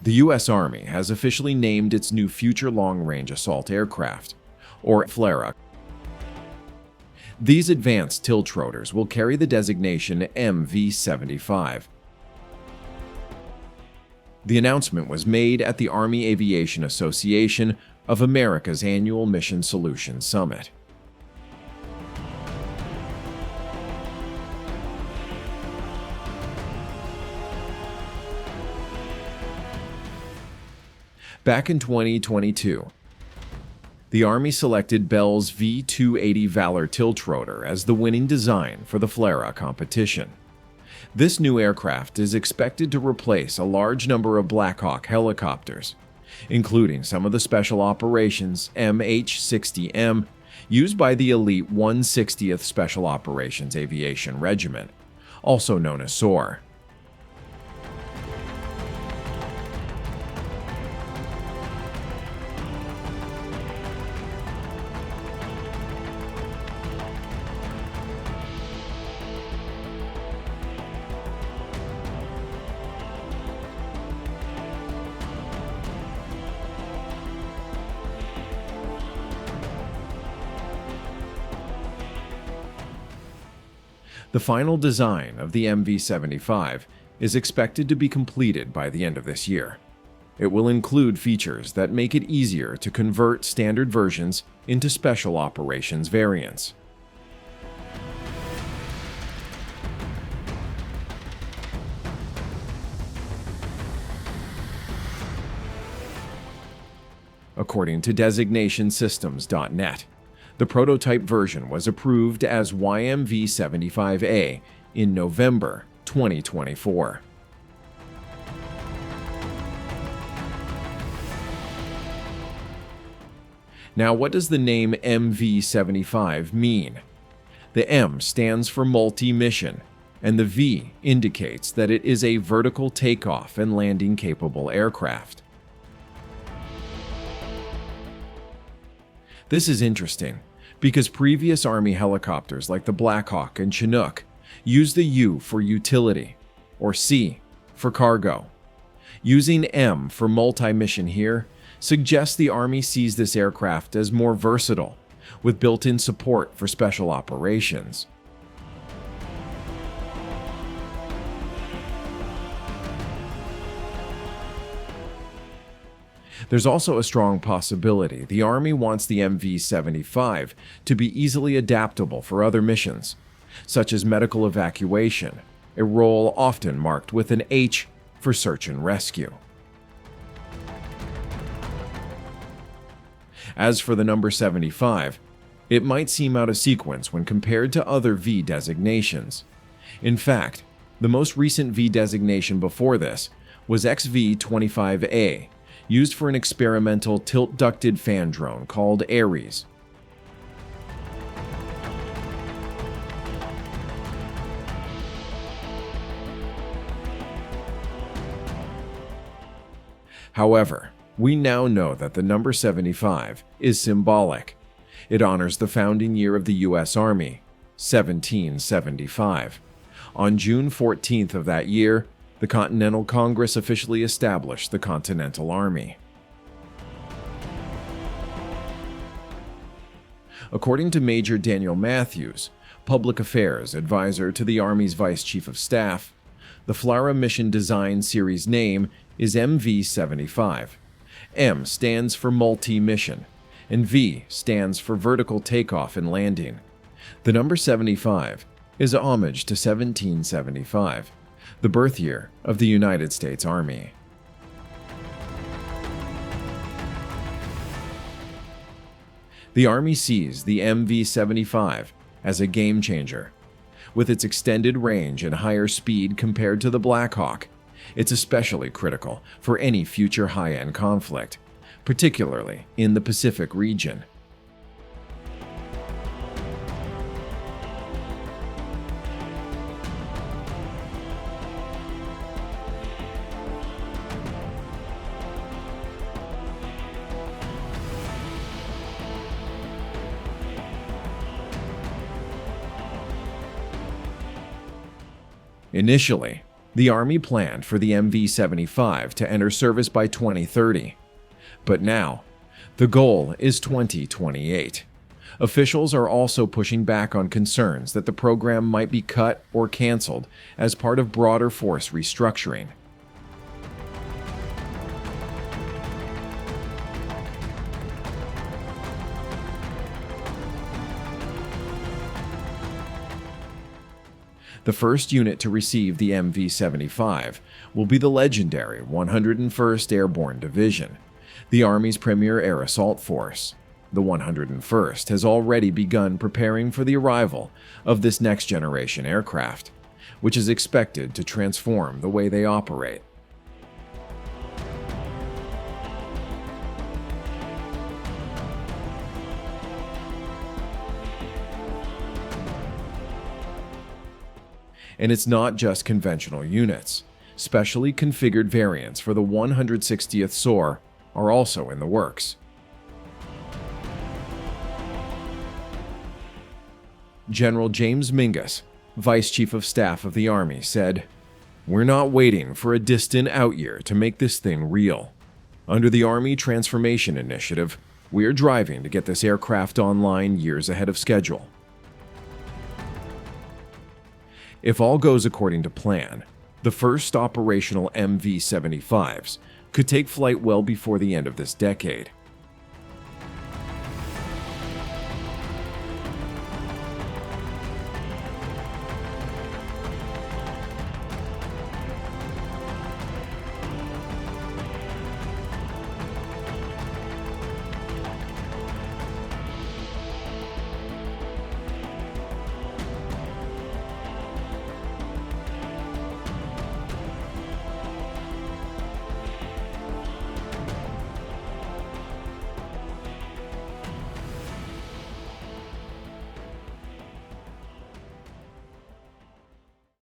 The U.S. Army has officially named its new Future Long-Range Assault Aircraft, or FLRAA. These advanced tiltrotors will carry the designation MV-75. The announcement was made at the Army Aviation Association of America's annual Mission Solutions Summit. Back in 2022, the Army selected Bell's V-280 Valor tiltrotor as the winning design for the FLRAA competition. This new aircraft is expected to replace a large number of Blackhawk helicopters, including some of the Special Operations MH-60M used by the elite 160th Special Operations Aviation Regiment, also known as SOAR. The final design of the MV-75 is expected to be completed by the end of this year. It will include features that make it easier to convert standard versions into special operations variants. According to designationsystems.net, the prototype version was approved as YMV-75A in November 2024. Now, what does the name MV-75 mean? The M stands for multi-mission, and the V indicates that it is a vertical takeoff and landing capable aircraft. This is interesting because previous Army helicopters like the Blackhawk and Chinook use the U for utility, or C for cargo. Using M for multi-mission here suggests the Army sees this aircraft as more versatile, with built-in support for special operations. There's also a strong possibility the Army wants the MV-75 to be easily adaptable for other missions, such as medical evacuation, a role often marked with an H for search and rescue. As for the number 75, it might seem out of sequence when compared to other V designations. In fact, the most recent V designation before this was XV-25A, used for an experimental tilt-ducted fan drone called Ares. However, we now know that the number 75 is symbolic. It honors the founding year of the U.S. Army, 1775. On June 14th of that year, the Continental Congress officially established the Continental Army. According to Major Daniel Matthews, Public Affairs Advisor to the Army's Vice Chief of Staff, the FLRAA Mission Design Series name is MV-75. M stands for multi-mission, and V stands for vertical takeoff and landing. The number 75 is a homage to 1775. The birth year of the United States Army. The Army sees the MV-75 as a game changer. With its extended range and higher speed compared to the Blackhawk, it's especially critical for any future high-end conflict, particularly in the Pacific region. Initially, The Army planned for the MV-75 to enter service by 2030. But now, the goal is 2028. Officials are also pushing back on concerns that the program might be cut or canceled as part of broader force restructuring. The first unit to receive the MV-75 will be the legendary 101st Airborne Division, the Army's premier air assault force. The 101st has already begun preparing for the arrival of this next-generation aircraft, which is expected to transform the way they operate. And it's not just conventional units. Specially configured variants for the 160th SOAR are also in the works. General James Mingus, Vice Chief of Staff of the Army, said, "We're not waiting for a distant out year to make this thing real. Under the Army Transformation Initiative, we're driving to get this aircraft online years ahead of schedule." If all goes according to plan, the first operational MV-75s could take flight well before the end of this decade.